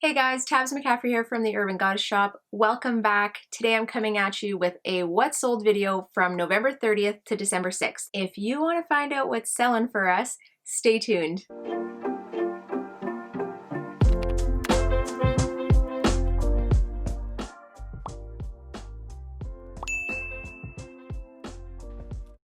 Hey guys, Tabs McCaffrey here from the Urban Goddess Shop. Welcome back. Today I'm coming at you with a what sold video from November 30th to December 6th. If you want to find out what's selling for us, stay tuned.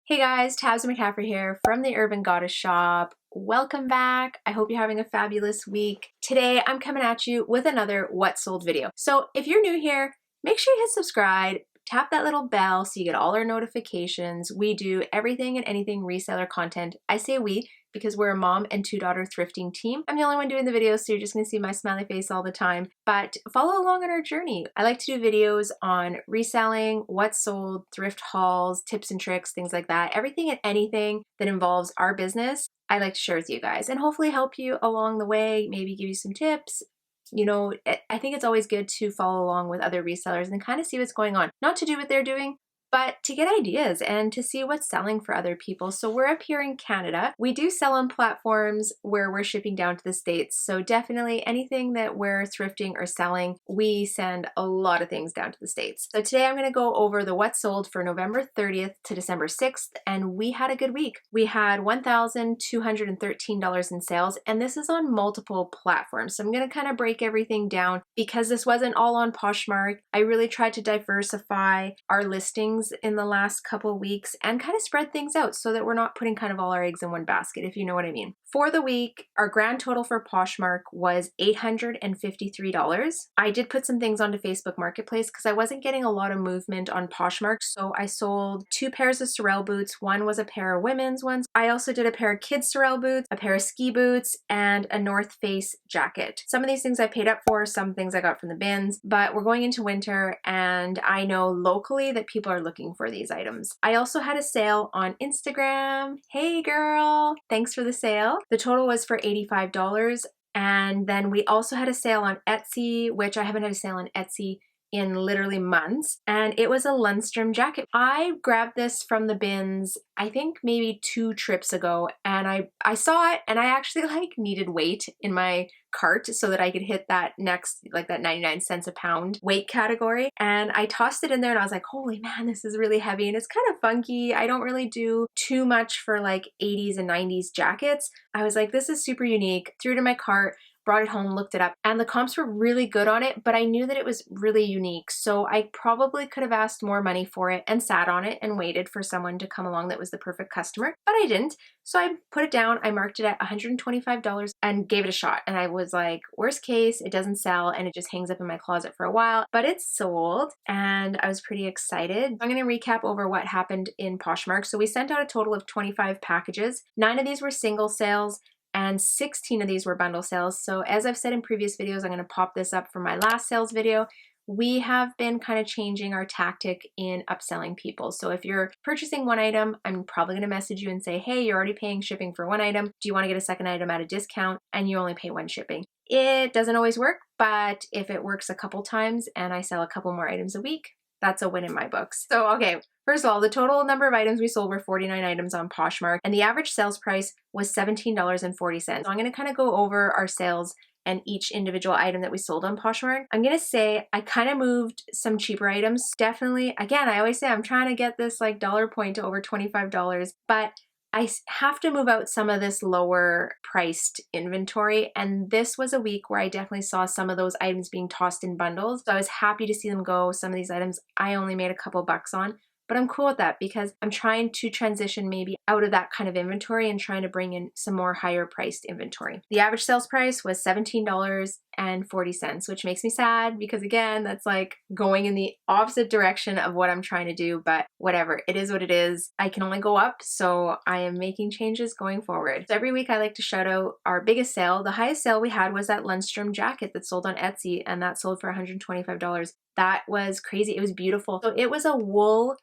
Hey guys, Tabs McCaffrey here from the Urban Goddess Shop. Welcome back. I hope you're having a fabulous week. Today I'm coming at you with another what sold video. So if you're new here, make sure you hit subscribe, tap that little bell so you get all our notifications. We do everything and anything reseller content. I say we because we're a mom and two-daughter thrifting team. I'm the only one doing the videos, so you're just gonna see my smiley face all the time, but follow along on our journey. I like to do videos on reselling, what's sold, thrift hauls, tips and tricks, things like that. Everything and anything that involves our business, I like to share with you guys and hopefully help you along the way, maybe give you some tips. You know, I think it's always good to follow along with other resellers and kind of see what's going on. Not to do what they're doing, but to get ideas and to see what's selling for other people. So we're up here in Canada. We do sell on platforms where we're shipping down to the States. So definitely anything that we're thrifting or selling, we send a lot of things down to the States. So today I'm gonna go over the what sold for November 30th to December 6th, and we had a good week. We had $1,213 in sales, and this is on multiple platforms. So I'm gonna kind of break everything down because this wasn't all on Poshmark. I really tried to diversify our listings in the last couple weeks and kind of spread things out so that we're not putting kind of all our eggs in one basket, if you know what I mean. For the week, our grand total for Poshmark was $853. I did put some things onto Facebook Marketplace because I wasn't getting a lot of movement on Poshmark, so I sold 2 pairs of Sorel boots. One was a pair of women's ones. I also did a pair of kids Sorel boots, a pair of ski boots, and a North Face jacket. Some of these things I paid up for, some things I got from the bins, but we're going into winter and I know locally that people are looking for these items. I also had a sale on Instagram. Hey girl, thanks for the sale. The total was for $85. And then we also had a sale on Etsy, which I haven't had a sale on Etsy in literally months, and it was a Lundstrom jacket. I grabbed this from the bins, I think maybe 2 trips ago, and I saw it and I actually needed weight in my cart so that I could hit that next, that 99 cents a pound weight category. And I tossed it in there and I was like, holy man, this is really heavy and it's kind of funky. I don't really do too much for 80s and 90s jackets. I was like, this is super unique. Threw it in my cart, brought it home, looked it up, and the comps were really good on it, but I knew that it was really unique. So I probably could have asked more money for it and sat on it and waited for someone to come along that was the perfect customer, but I didn't. So I put it down, I marked it at $125 and gave it a shot. And I was like, worst case, it doesn't sell and it just hangs up in my closet for a while, but it's sold and I was pretty excited. I'm gonna recap over what happened in Poshmark. So we sent out a total of 25 packages. 9 of these were single sales, and 16 of these were bundle sales. So as I've said in previous videos, I'm gonna pop this up from my last sales video. We have been kind of changing our tactic in upselling people. So if you're purchasing one item, I'm probably gonna message you and say, hey, you're already paying shipping for one item. Do you wanna get a second item at a discount? And you only pay 1 shipping. It doesn't always work, but if it works a couple times and I sell a couple more items a week, that's a win in my books. So, okay, first of all, the total number of items we sold were 49 items on Poshmark, and the average sales price was $17.40. So I'm gonna kind of go over our sales and each individual item that we sold on Poshmark. I'm gonna say I kind of moved some cheaper items. Definitely, again, I always say I'm trying to get this dollar point to over $25, but I have to move out some of this lower priced inventory, and this was a week where I definitely saw some of those items being tossed in bundles. So I was happy to see them go. Some of these items I only made a couple bucks on, but I'm cool with that because I'm trying to transition maybe out of that kind of inventory and trying to bring in some more higher priced inventory. The average sales price was $17.40, which makes me sad because again, that's going in the opposite direction of what I'm trying to do, but whatever, it is what it is. I can only go up, so I am making changes going forward. So every week I like to shout out our biggest sale. The highest sale we had was that Lundstrom jacket that sold on Etsy, and that sold for $125. That was crazy. It was beautiful. So it was a wool,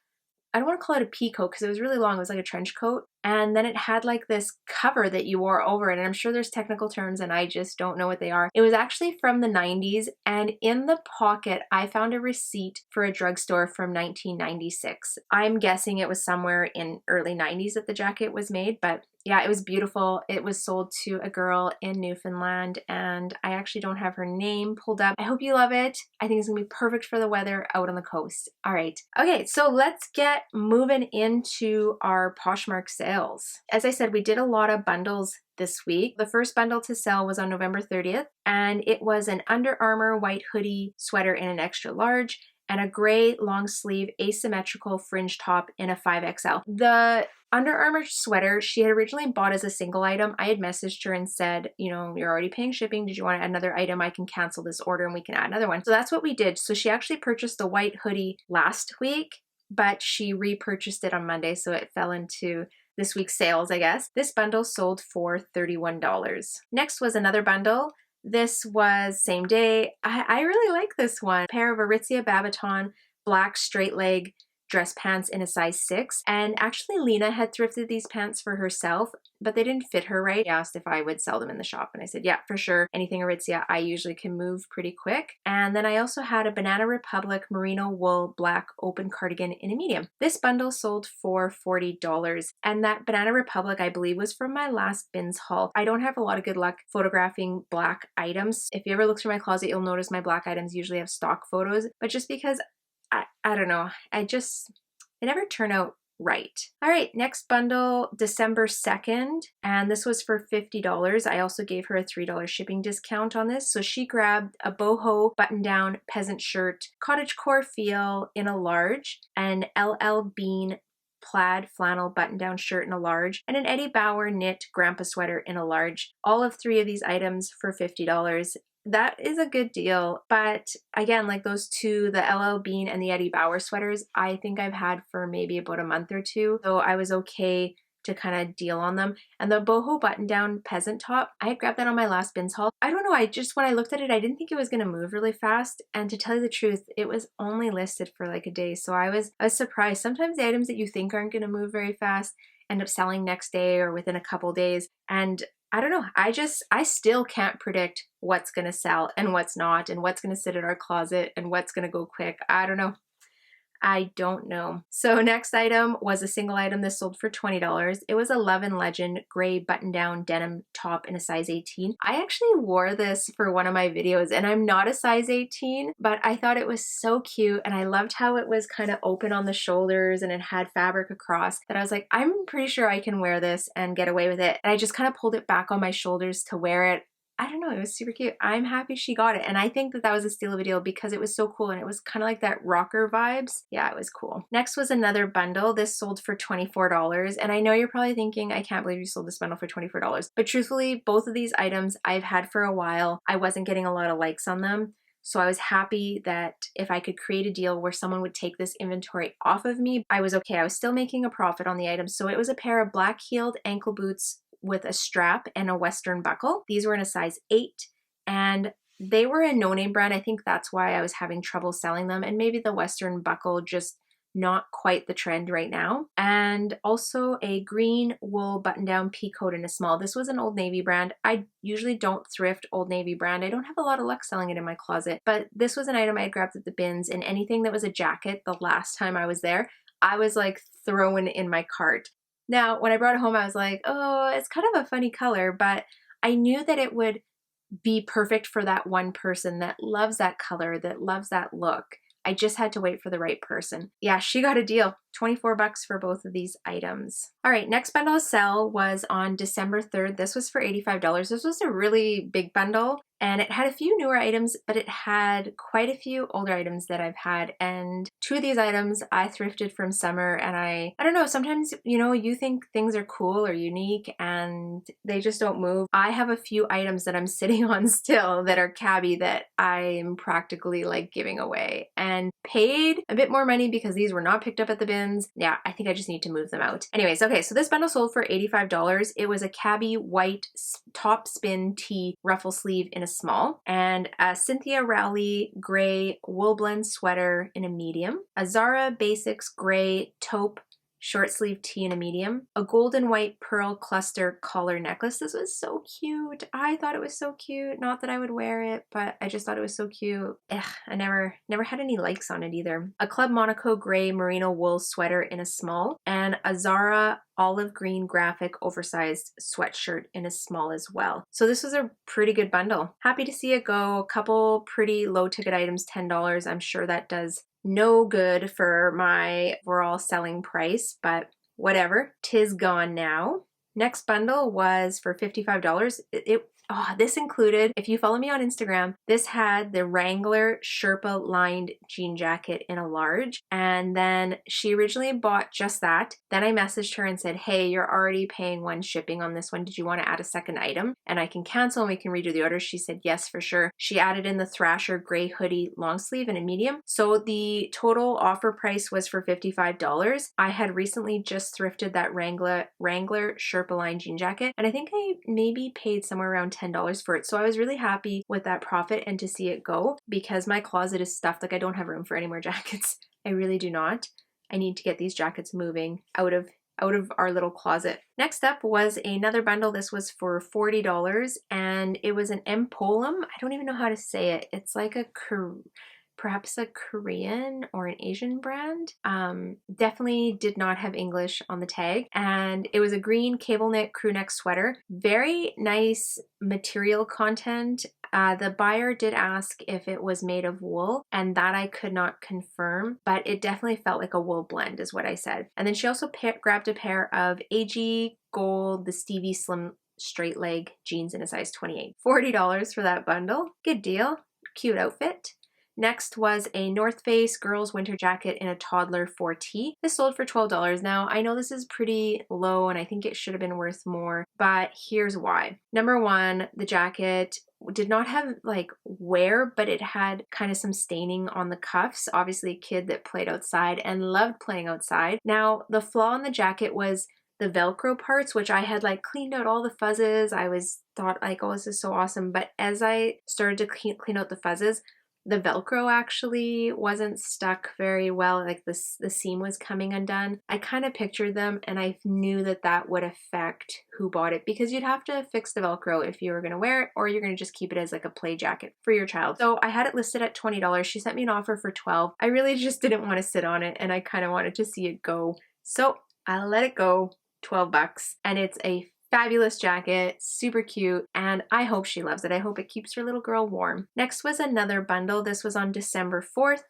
I don't want to call it a pea coat because it was really long. It was like a trench coat. and then it had like this cover that you wore over it, and I'm sure there's technical terms and I just don't know what they are. It was actually from the 90s, and in the pocket I found a receipt for a drugstore from 1996. I'm guessing it was somewhere in early 90s that the jacket was made, but yeah, it was beautiful. It was sold to a girl in Newfoundland, and I actually don't have her name pulled up. I hope you love it. I think it's gonna be perfect for the weather out on the coast. All right. Okay, so let's get moving into our Poshmark sales. As I said, we did a lot of bundles this week. The first bundle to sell was on November 30th, and it was an Under Armour white hoodie sweater in an extra large and a gray long sleeve asymmetrical fringe top in a 5XL. The Under Armour sweater she had originally bought as a single item. I had messaged her and said, you know, you're already paying shipping. Did you want to add another item? I can cancel this order and we can add another one. So that's what we did. So she actually purchased the white hoodie last week, but she repurchased it on Monday, so it fell into this week's sales, I guess. This bundle sold for $31. Next was another bundle. This was same day. I really like this one. A pair of Aritzia Babaton black straight leg dress pants in a size 6. And actually Lena had thrifted these pants for herself, but they didn't fit her right. She asked if I would sell them in the shop, and I said, yeah, for sure. Anything Aritzia, I usually can move pretty quick. And then I also had a Banana Republic merino wool black open cardigan in a medium. This bundle sold for $40. And that Banana Republic, I believe, was from my last bins haul. I don't have a lot of good luck photographing black items. If you ever look through my closet, you'll notice my black items usually have stock photos, but just because I don't know, they never turn out right. All right, next bundle, December 2nd, and this was for $50. I also gave her a $3 shipping discount on this. So she grabbed a boho button-down peasant shirt, cottagecore feel in a large, an LL Bean plaid flannel button-down shirt in a large, and an Eddie Bauer knit grandpa sweater in a large. All of 3 of these items for $50. That is a good deal, but again, like those two, the LL Bean and the Eddie Bauer sweaters, I think I've had for maybe about a month or two, so I was okay to kind of deal on them. And the boho button-down peasant top, I had grabbed that on my last bins haul. I don't know, when I looked at it, I didn't think it was going to move really fast, and to tell you the truth, it was only listed for like a day, so I was surprised. Sometimes the items that you think aren't going to move very fast end up selling next day or within a couple days, and I don't know, I still can't predict what's going to sell and what's not, and what's going to sit in our closet and what's going to go quick. I don't know. So next item was a single item. This sold for $20. It was a Love and Legend gray button-down denim top in a size 18. I actually wore this for one of my videos, and I'm not a size 18, but I thought it was so cute, and I loved how it was kind of open on the shoulders and it had fabric across, that I was like, I'm pretty sure I can wear this and get away with it. And I just kind of pulled it back on my shoulders to wear it. I don't know, it was super cute. I'm happy she got it, and I think that was a steal of a deal because it was so cool and it was kind of like that rocker vibes. Yeah, it was cool. Next was another bundle. This sold for $24, and I know you're probably thinking, I can't believe you sold this bundle for $24, but truthfully, both of these items I've had for a while. I wasn't getting a lot of likes on them, so I was happy that if I could create a deal where someone would take this inventory off of me, I was okay. I was still making a profit on the items. So it was a pair of black heeled ankle boots with a strap and a Western buckle. These were in a size 8, and they were a no-name brand. I think that's why I was having trouble selling them, and maybe the Western buckle just not quite the trend right now. And also a green wool button-down pea coat in a small. This was an Old Navy brand. I usually don't thrift Old Navy brand. I don't have a lot of luck selling it in my closet, but this was an item I had grabbed at the bins, and anything that was a jacket the last time I was there, I was like throwing in my cart. Now, when I brought it home, I was like, oh, it's kind of a funny color, but I knew that it would be perfect for that one person that loves that color, that loves that look. I just had to wait for the right person. Yeah, she got a deal. $24 for both of these items. All right, next bundle to sell was on December 3rd. This was for $85. This was a really big bundle, and it had a few newer items, but it had quite a few older items that I've had. And 2 of these items I thrifted from summer, and I don't know, sometimes, you know, you think things are cool or unique and they just don't move. I have a few items that I'm sitting on still that are cabbie that I'm practically like giving away, and paid a bit more money because these were not picked up at the bin. Yeah, I think I just need to move them out. Anyways, okay, so this bundle sold for $85. It was a cabbie white top spin tee ruffle sleeve in a small, and a Cynthia Rowley gray wool blend sweater in a medium, a Zara Basics gray taupe short sleeve tee in a medium, a gold and white pearl cluster collar necklace. This was so cute. I thought it was so cute. Not that I would wear it, but I just thought it was so cute. Ugh, I never had any likes on it either. A Club Monaco gray merino wool sweater in a small, and a Zara olive green graphic oversized sweatshirt in a small as well. So this was a pretty good bundle. Happy to see it go. A couple pretty low ticket items, $10. I'm sure that does no good for my overall selling price, but whatever. 'Tis gone now. Next bundle was for $55. This included, if you follow me on Instagram, this had the Wrangler Sherpa lined jean jacket in a large. And then she originally bought just that. Then I messaged her and said, hey, you're already paying one shipping on this one. Did you want to add a second item? And I can cancel and we can redo the order. She said, yes, for sure. She added in the Thrasher gray hoodie long sleeve in a medium. So the total offer price was for $55. I had recently just thrifted that Wrangler Sherpa lined jean jacket. And I think I maybe paid somewhere around $10 for it. So I was really happy with that profit and to see it go, because my closet is stuffed. Like, I don't have room for any more jackets. I really do not. I need to get these jackets moving out of our little closet. Next up was another bundle. This was for $40 and it was an Empolum. I don't even know how to say it. It's like perhaps a Korean or an Asian brand. Definitely did not have English on the tag. And it was a green cable knit crew neck sweater. Very nice material content. The buyer did ask if it was made of wool, and that I could not confirm, but it definitely felt like a wool blend is what I said. And then she also grabbed a pair of AG Gold, the Stevie Slim straight leg jeans in a size 28. $40 for that bundle. Good deal. Cute outfit. Next was a North Face girls winter jacket in a toddler 4T. This sold for $12. Now, I know this is pretty low and I think it should have been worth more, but here's why. Number one, the jacket did not have like wear, but it had kind of some staining on the cuffs. Obviously a kid that played outside and loved playing outside. Now, the flaw on the jacket was the Velcro parts, which I had like cleaned out all the fuzzes. I thought like, oh, this is so awesome. But as I started to clean out the fuzzes, the Velcro actually wasn't stuck very well. Like the seam was coming undone. I kind of pictured them and I knew that that would affect who bought it, because you'd have to fix the Velcro if you were going to wear it, or you're going to just keep it as like a play jacket for your child. So I had it listed at $20. She sent me an offer for $12. I really just didn't want to sit on it and I kind of wanted to see it go. So I let it go, $12. And it's a fabulous jacket, super cute, and I hope she loves it. I hope it keeps her little girl warm. Next was another bundle. This was on December 4th.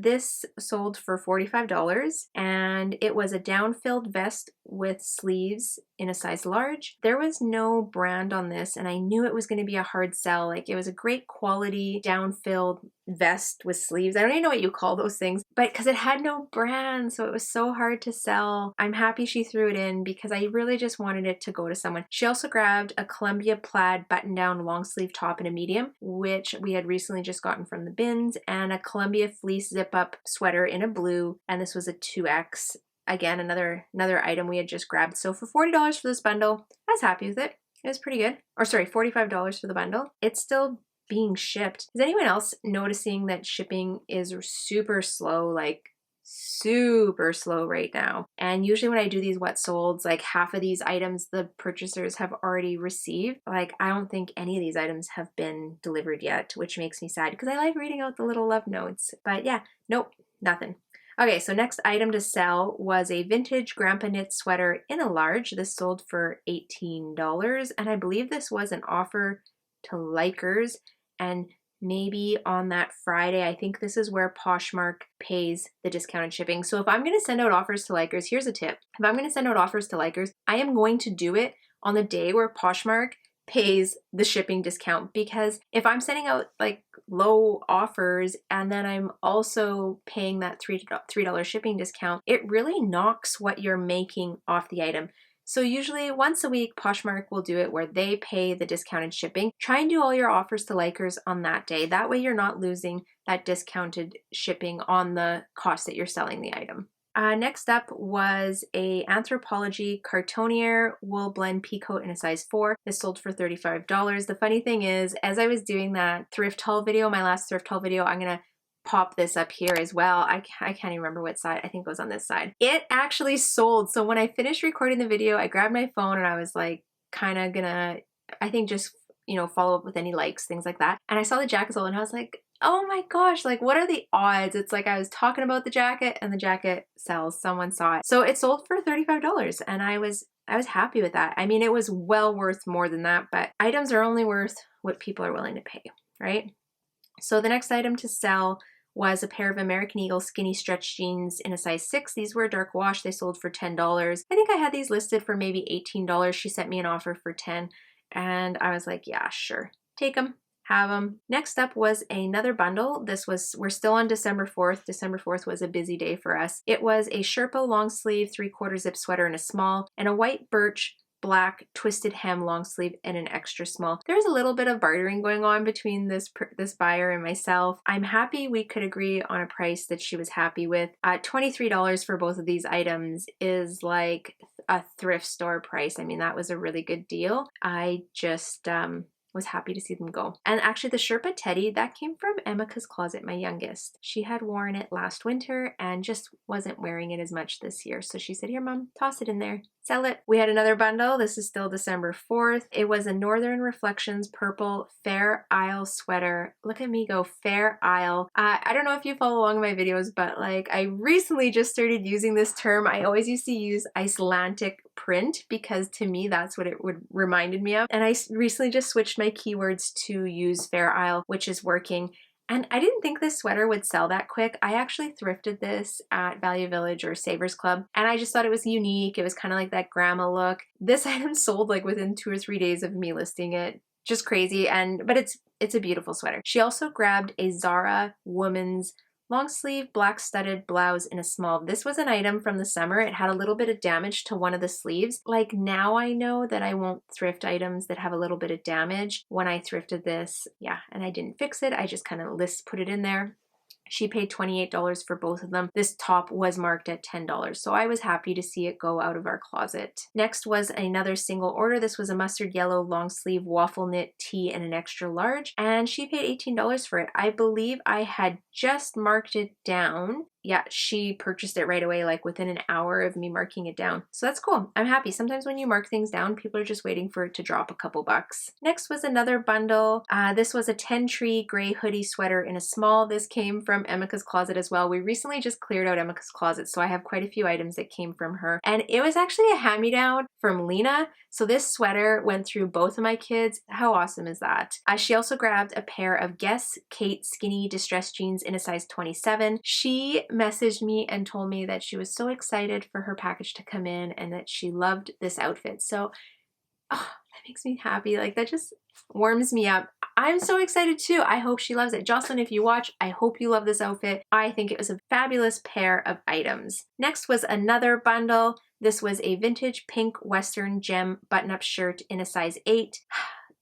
This sold for $45 and it was a down-filled vest with sleeves in a size large. There was no brand on this and I knew it was going to be a hard sell. Like, it was a great quality down-filled vest with sleeves. I don't even know what you call those things, but because it had no brand, so it was so hard to sell. I'm happy she threw it in because I really just wanted it to go to someone. She also grabbed a Columbia plaid button-down long sleeve top in a medium, which we had recently just gotten from the bins, and a Columbia fleece zip-up sweater in a blue, and this was a 2X. Again, another item we had just grabbed. So for $40 for this bundle, I was happy with it. It was pretty good. Or sorry, $45 for the bundle. It's still being shipped. Is anyone else noticing that shipping is super slow, like super slow right now? And usually when I do these wet solds, like half of these items the purchasers have already received. Like, I don't think any of these items have been delivered yet, which makes me sad because I like reading out the little love notes. But yeah, nope, nothing. Okay, so next item to sell was a vintage grandpa knit sweater in a large. This sold for $18, and I believe this was an offer to likers. And maybe on that Friday, I think this is where Poshmark pays the discounted shipping. So if I'm going to send out offers to likers, here's a tip. If I'm going to send out offers to likers, I am going to do it on the day where Poshmark pays the shipping discount, because if I'm sending out like low offers and then I'm also paying that $3 shipping discount, it really knocks what you're making off the item. So usually once a week, Poshmark will do it where they pay the discounted shipping. Try and do all your offers to likers on that day. That way you're not losing that discounted shipping on the cost that you're selling the item. Next up was a Anthropologie Cartonniere wool blend peacoat in a size 4. This sold for $35. The funny thing is, as I was doing that thrift haul video, my last thrift haul video, I'm going to pop this up here as well. I can't even remember what side. I think it was on this side. It actually sold. So when I finished recording the video, I grabbed my phone and I was like kind of gonna, I think just, you know, follow up with any likes, things like that. And I saw the jacket sold and I was like, oh my gosh, like what are the odds? It's like I was talking about the jacket and the jacket sells. Someone saw it. So it sold for $35 and I was happy with that. I mean, it was well worth more than that, but items are only worth what people are willing to pay, right? So the next item to sell was a pair of American Eagle skinny stretch jeans in a size 6. These were a dark wash. They sold for $10. I think I had these listed for maybe $18. She sent me an offer for $10 and I was like, yeah, sure. Take them. Have them. Next up was another bundle. We're still on December 4th. December 4th was a busy day for us. It was a Sherpa long sleeve 3/4 zip sweater in a small and a white birch black twisted hem long sleeve in an extra small. There's a little bit of bartering going on between this buyer and myself. I'm happy we could agree on a price that she was happy with. $23 for both of these items is like a thrift store price. I mean, that was a really good deal. I just was happy to see them go. And actually the Sherpa teddy, that came from Emika's closet, my youngest. She had worn it last winter and just wasn't wearing it as much this year. So she said, here mom, toss it in there. Sell it. We had another bundle. This is still December 4th. It was a Northern Reflections purple Fair Isle sweater. Look at me go, Fair Isle. I don't know if you follow along in my videos, but like I recently just started using this term. I always used to use Icelandic print because to me that's what it reminded me of. And I recently just switched my keywords to use Fair Isle, which is working. And I didn't think this sweater would sell that quick. I actually thrifted this at Value Village or Savers Club, and I just thought it was unique. It was kind of like that grandma look. This item sold like within 2 or 3 days of me listing it. Just crazy, but it's a beautiful sweater. She also grabbed a Zara woman's long sleeve black studded blouse in a small. This was an item from the summer. It had a little bit of damage to one of the sleeves. Like now I know that I won't thrift items that have a little bit of damage. When I thrifted this, yeah, and I didn't fix it. I just kind of put it in there. She paid $28 for both of them. This top was marked at $10, so I was happy to see it go out of our closet. Next was another single order. This was a mustard yellow long sleeve waffle knit tee in an extra large, and she paid $18 for it. I believe I had just marked it down. Yeah, she purchased it right away, like within an hour of me marking it down. So that's cool. I'm happy. Sometimes when you mark things down, people are just waiting for it to drop a couple bucks. Next was another bundle. This was a 10 tree gray hoodie sweater in a small. This came from Emika's closet as well. We recently just cleared out Emika's closet, so I have quite a few items that came from her. And it was actually a hand-me-down from Lena. So this sweater went through both of my kids. How awesome is that? She also grabbed a pair of Guess Kate skinny distressed jeans in a size 27. She messaged me and told me that she was so excited for her package to come in and that she loved this outfit. So that makes me happy. Like that just warms me up. I'm so excited too. I hope she loves it. Jocelyn, if you watch, I hope you love this outfit. I think it was a fabulous pair of items. Next was another bundle. This was a vintage pink Western gem button-up shirt in a size 8.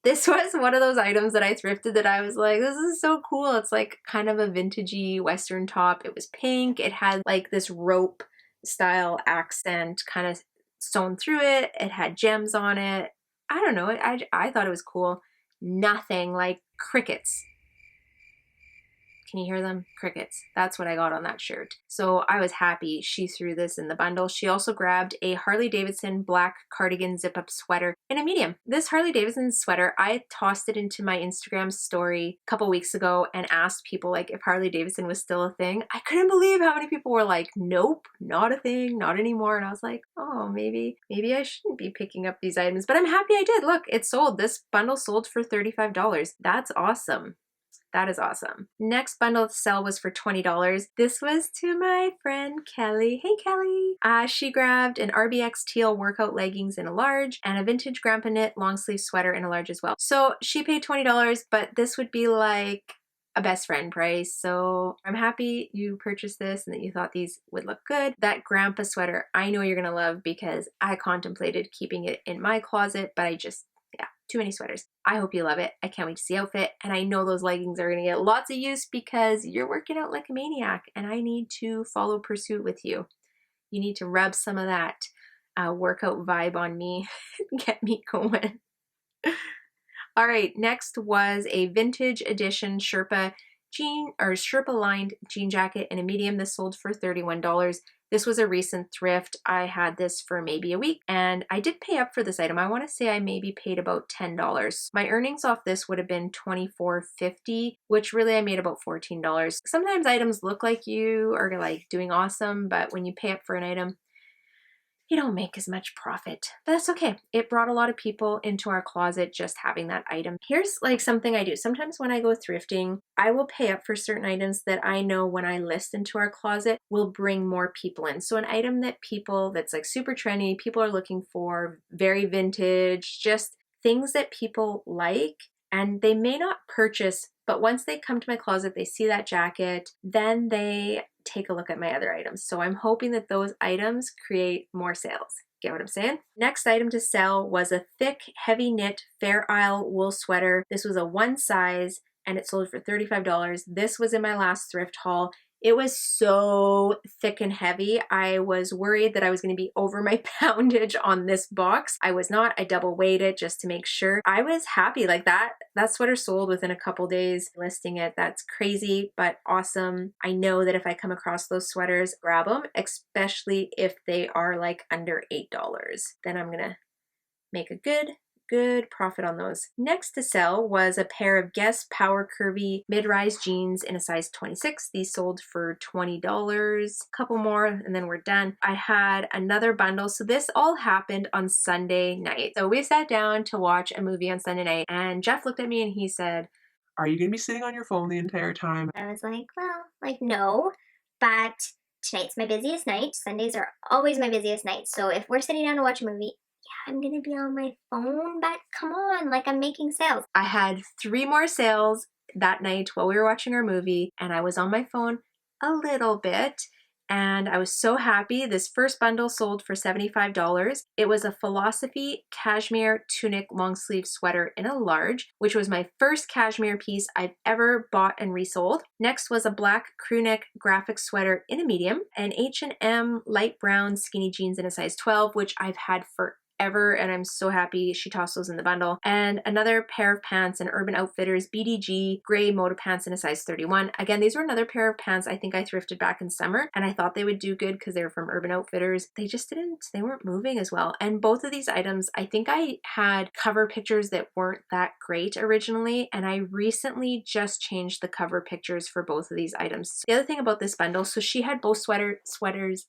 This was one of those items that I thrifted that I was like, this is so cool. It's like kind of a vintagey Western top. It was pink. It had like this rope style accent kind of sewn through it. It had gems on it. I don't know. I thought it was cool. Nothing like crickets. Can you hear them? Crickets. That's what I got on that shirt. So I was happy she threw this in the bundle. She also grabbed a Harley Davidson black cardigan zip-up sweater in a medium. This Harley Davidson sweater, I tossed it into my Instagram story a couple weeks ago and asked people like if Harley Davidson was still a thing. I couldn't believe how many people were like, nope, not a thing, not anymore. And I was like, oh, maybe I shouldn't be picking up these items, but I'm happy I did. Look, it sold. This bundle sold for $35. That's awesome. That is awesome. Next bundle to sell was for $20. This was to my friend Kelly. Hey Kelly! She grabbed an RBX teal workout leggings in a large and a vintage grandpa knit long sleeve sweater in a large as well. So she paid $20, but this would be like a best friend price. So I'm happy you purchased this and that you thought these would look good. That grandpa sweater I know you're gonna love because I contemplated keeping it in my closet, but too many sweaters. I hope you love it. I can't wait to see the outfit. And I know those leggings are going to get lots of use because you're working out like a maniac and I need to follow pursuit with you. You need to rub some of that workout vibe on me. Get me going. All right, next was a vintage edition Sherpa jean or Sherpa lined jean jacket in a medium. This sold for $31. This was a recent thrift. I had this for maybe a week and I did pay up for this item. I want to say I maybe paid about $10. My earnings off this would have been $24.50, which really I made about $14. Sometimes items look like you are like doing awesome, but when you pay up for an item, you don't make as much profit, but that's okay. It brought a lot of people into our closet just having that item. Here's like something I do. Sometimes when I go thrifting, I will pay up for certain items that I know when I list into our closet will bring more people in. So an item that that's like super trendy, people are looking for, very vintage, just things that people like and they may not purchase, but once they come to my closet, they see that jacket, then they take a look at my other items. So I'm hoping that those items create more sales. Get what I'm saying? Next item to sell was a thick, heavy knit Fair Isle wool sweater. This was a one size and it sold for $35. This was in my last thrift haul. It was so thick and heavy. I was worried that I was going to be over my poundage on this box. I was not. I double weighed it just to make sure. I was happy like that. That sweater sold within a couple days listing it. That's crazy, but awesome. I know that if I come across those sweaters, grab them, especially if they are like under $8. Then I'm going to make a good profit on those. Next to sell was a pair of Guess Power Curvy mid-rise jeans in a size 26. These sold for $20. A couple more and then we're done. I had another bundle. So this all happened on Sunday night. So we sat down to watch a movie on Sunday night and Jeff looked at me and he said, "Are you gonna be sitting on your phone the entire time?" I was like, well, like no, but tonight's my busiest night. Sundays are always my busiest night. So if we're sitting down to watch a movie, yeah, I'm gonna be on my phone, but come on, like I'm making sales. I had 3 more sales that night while we were watching our movie and I was on my phone a little bit and I was so happy. This first bundle sold for $75. It was a Philosophy cashmere tunic long sleeve sweater in a large, which was my first cashmere piece I've ever bought and resold. Next was a black crew neck graphic sweater in a medium, an H&M light brown skinny jeans in a size 12, which I've had for ever and I'm so happy she tossed those in the bundle, and another pair of pants, an Urban Outfitters BDG gray moto pants in a size 31. Again, these were another pair of pants I think I thrifted back in summer and I thought they would do good because they were from Urban Outfitters. They just they weren't moving as well. And both of these items, I think I had cover pictures that weren't that great originally and I recently just changed the cover pictures for both of these items. The other thing about this bundle, so she had both sweaters,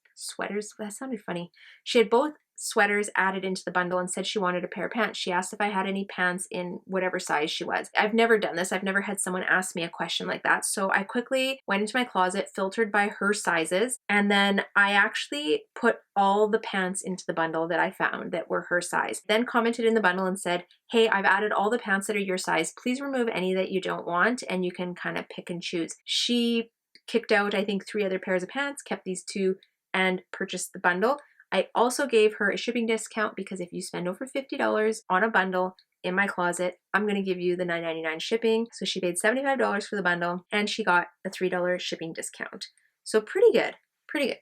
that sounded funny. She had both sweaters added into the bundle and said she wanted a pair of pants. She asked if I had any pants in whatever size she was. I've never done this. I've never had someone ask me a question like that. So I quickly went into my closet, filtered by her sizes, and then I actually put all the pants into the bundle that I found that were her size. Then commented in the bundle and said, "Hey, I've added all the pants that are your size. Please remove any that you don't want and you can kind of pick and choose." She kicked out, I think, 3 other pairs of pants, kept these 2 and purchased the bundle. I also gave her a shipping discount because if you spend over $50 on a bundle in my closet, I'm going to give you the $9.99 shipping. So she paid $75 for the bundle and she got a $3 shipping discount. So pretty good, pretty good.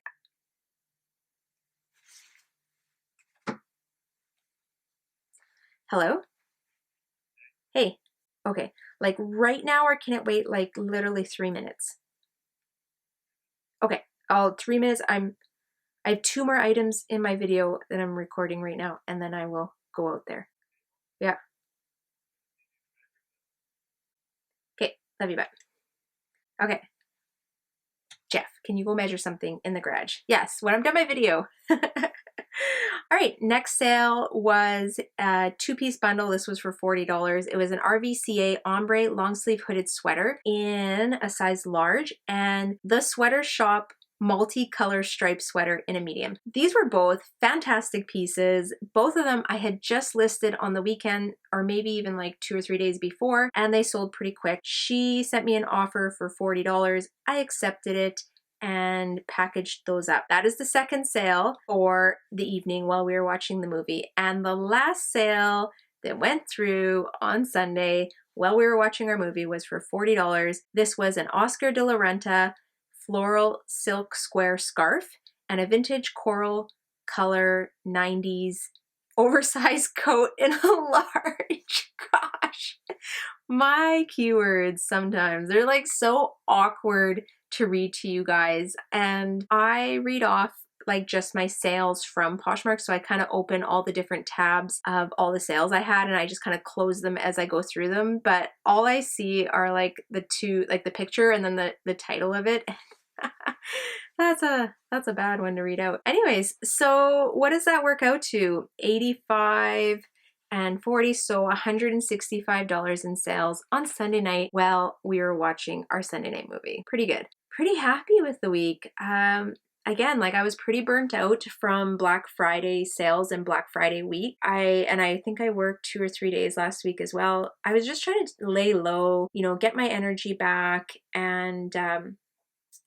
Hello? Hey, okay, like right now or can it wait like literally 3 minutes? Okay, 3 minutes, I have 2 more items in my video that I'm recording right now, and then I will go out there. Yeah. Okay, love you, bye. Okay. Jeff, can you go measure something in the garage? Yes, when I'm done my video. All right, next sale was a 2-piece bundle. This was for $40. It was an RVCA ombre long sleeve hooded sweater in a size large, and the sweater shop multi-color striped sweater in a medium. These were both fantastic pieces. Both of them I had just listed on the weekend or maybe even like 2 or 3 days before, and they sold pretty quick. She sent me an offer for $40. I accepted it and packaged those up. That is the second sale for the evening while we were watching the movie. And the last sale that went through on Sunday while we were watching our movie was for $40. This was an Oscar de la Renta floral silk square scarf and a vintage coral color 90s oversized coat in a large. Gosh, my keywords sometimes, they're like so awkward to read to you guys. And I read off like just my sales from Poshmark. So I kind of open all the different tabs of all the sales I had and I just kind of close them as I go through them. But all I see are like the two, like the picture and then the title of it. That's a bad one to read out. Anyways, so what does that work out to? 85 and 40, so $165 in sales on Sunday night while we were watching our Sunday night movie. Pretty good. Pretty happy with the week. Again, like I was pretty burnt out from Black Friday sales and Black Friday week. I think I worked 2 or 3 days last week as well. I was just trying to lay low, you know, get my energy back and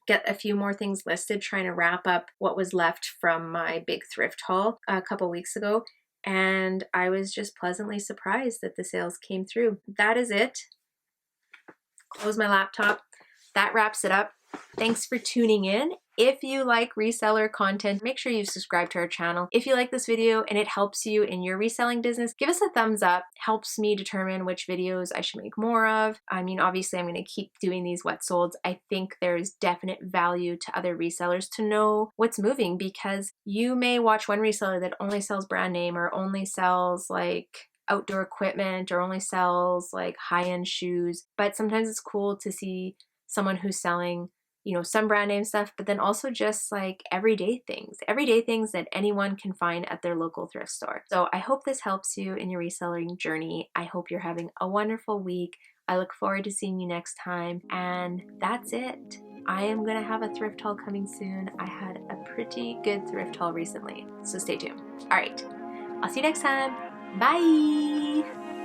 get a few more things listed, trying to wrap up what was left from my big thrift haul a couple weeks ago. And I was just pleasantly surprised that the sales came through. That is it. Close my laptop. That wraps it up. Thanks for tuning in. If you like reseller content, make sure you subscribe to our channel. If you like this video and it helps you in your reselling business, give us a thumbs up. Helps me determine which videos I should make more of. I mean, obviously I'm going to keep doing these wet solds. I think there's definite value to other resellers to know what's moving, because you may watch one reseller that only sells brand name or only sells like outdoor equipment or only sells like high-end shoes. But sometimes it's cool to see someone who's selling, you know, some brand name stuff, but then also just like everyday things that anyone can find at their local thrift store. So I hope this helps you in your reselling journey. I hope you're having a wonderful week. I look forward to seeing you next time. And that's it. I am going to have a thrift haul coming soon. I had a pretty good thrift haul recently, so stay tuned. All right, I'll see you next time. Bye.